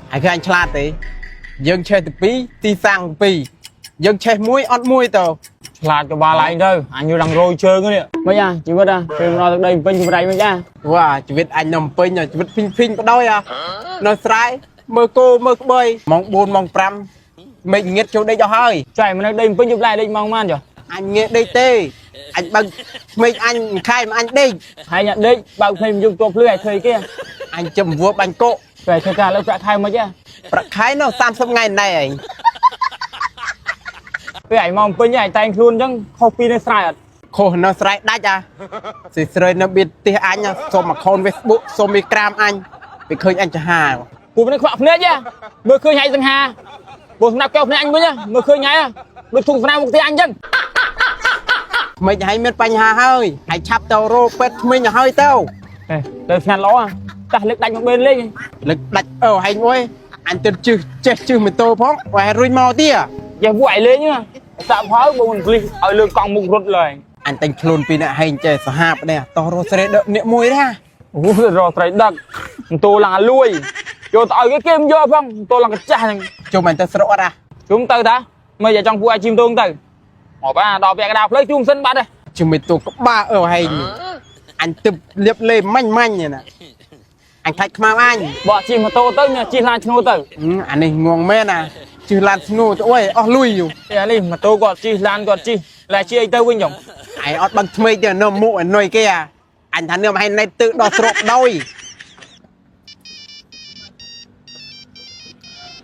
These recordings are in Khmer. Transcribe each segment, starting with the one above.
ai khi anh chlat đấy dân chơi từ pi ti sang pi dân chơi muối ọt muối tao ឆ្លាតក៏បាលឯងទៅអញđangរយជើងនេះមិនអាជីវិតពេលមកទឹកដីពេញជំរៃមិនចា wow chỉ biết anh nằm pin rồi chỉ biết pin pin bắt đôi à nó sai mơ cô mơ bơi mong buồn mong pram mình nghiệt chỗ đây cho hơi ចៃមកនៅដីពេញជប់ឡែដេកមកបានចុះ anh nghe đây tê anh bằng mình anh khai mà anh đi ហើយញ៉ាំដេកបើកភ្នែកយប់ទោះភ្លឺឲ្យឃើញគេ anh chầm vua bánh cộ ពេលធ្វើការលើប្រាក់ខែមិនចា bạc khai nó 30 ngày này anh ពេលឯងមកពេញឯងតែងខ្លួនអញ្ចឹងខុសពីនៅស្រែអត់ khô nó sai đắt à thì rồi nó biết tí anh à xôm mà khôn Facebook xôm mi cram anh vì khơi anh cho hà ពូនេះខ្វាក់ភ្នែកចាមើលឃើញឯងសង្ហាពូសម្រាប់កែវភ្នែកអញវិញមើលឃើញឯងដូចធុងស្នាមមុខទីអញអញ្ចឹង mình hãy biết bánh hà hơi hãy chắp tàu rô pet mình hơi tao ទៅស្ងាត់ល្អតាស់លើកដាច់មកបេនលេង lực đạch ở hành ơi anh tên chư chết chư mình tô phóng và rồi màu tia ចេះពួកឯងលេងសាក់ផលបងគ្លីសឲ្យលើកង់មុខរត់លើ anh tên khôn pin nè hành chơi sở hạp nè tàu rô sẽ đợi niệm mùi ra អូរត់ត្រីដឹកតូឡើងអាលួយយកទៅឲ្យគេគេមិនយកផងតូឡើងកាចាស់ហ្នឹង cho mình ta sợ ra ជុំទៅតាមើលតែចង់ពួកឲ្យជីមតងទៅមកបាទដល់ពាក់កណ្ដាលផ្លូវជុំសិនបាត់ហើយ chứ mình tô có ba ở hành anh tập liệp lê manh manh vậy nè anh thạch mau anh បកជិះម៉ូតូទៅមានជិះឡានឈ្នួលទៅ anh này nguồn mê nè chứ lan snow ôi lui dù តែនេះម៉ូតូគាត់ជិះឡានគាត់ជិះlạiជិះអីទៅវិញចុង ai ót bằng thmây thì nó mụ ở nơi kia anh thằng nữa mà hay này tự đo srộp đôi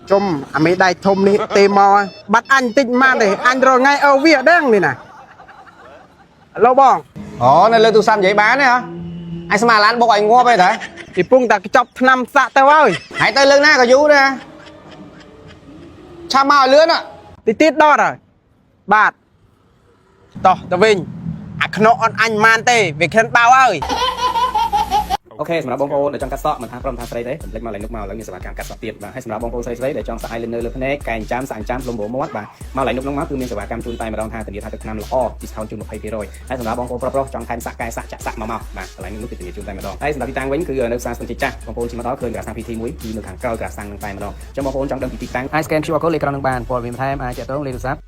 chôm mấy đai thôm đi tê mò bắt anh tích ma để anh rồi ngay ở việt đang này nè lâu bong Ồ, này lên tu xăm vậy bán đấy hả? Anh sao mà lán bọc anh mua vậy thế? thì pung ta cái chọc năm xạ tao ơi Hãy tới lưng na cả chú đây. Cha màu lươn ạ. tí tít đó rồi bạt to tao vinh à nó anh man tê về khen bao ơi Ok, សម្រាប់បងប្អូនដែលចង់កាត់សក់មិនថាព្រមថាស្រីទេកុំភ្លេចមកឡើងមកឡើងមានសេវាកម្មកាត់សក់ទៀតបាទហើយសម្រាប់បងប្អូនស្រីដែលចង់សាក់ eyeliner លើភ្នែកកែងចាំសាក់ចាំលំបោមាត់បាទមកឡើងមកគឺមានសេវាកម្មជូនតែម្ដងថាធានាថាទឹកថ្នាំល្អ discount ជូន 20% ហើយសម្រាប់បងប្អូនប្រុសៗចង់ថែមសាក់កែសាក់ចាក់សាក់មកបាទកន្លែងនេះគឺធានាជូនតែម្ដងហើយសម្រាប់ទីតាំងវិញគឺនៅផ្សារស្ទឹងជីចាស់បងប្អូនជិះមកដល់ឃើញក្រាសាំង PT មួយគឺនៅខាងក្រោយក្រាសាំងនឹងតែម្ដងចាំបងប្អូនចង់ដឹងពីទីតាំង អាច scan QR code លេខក្រោមនឹងបានព័ត៌មានបន្ថែមអាចទាក់ទងលេខទូរស័ព្ទ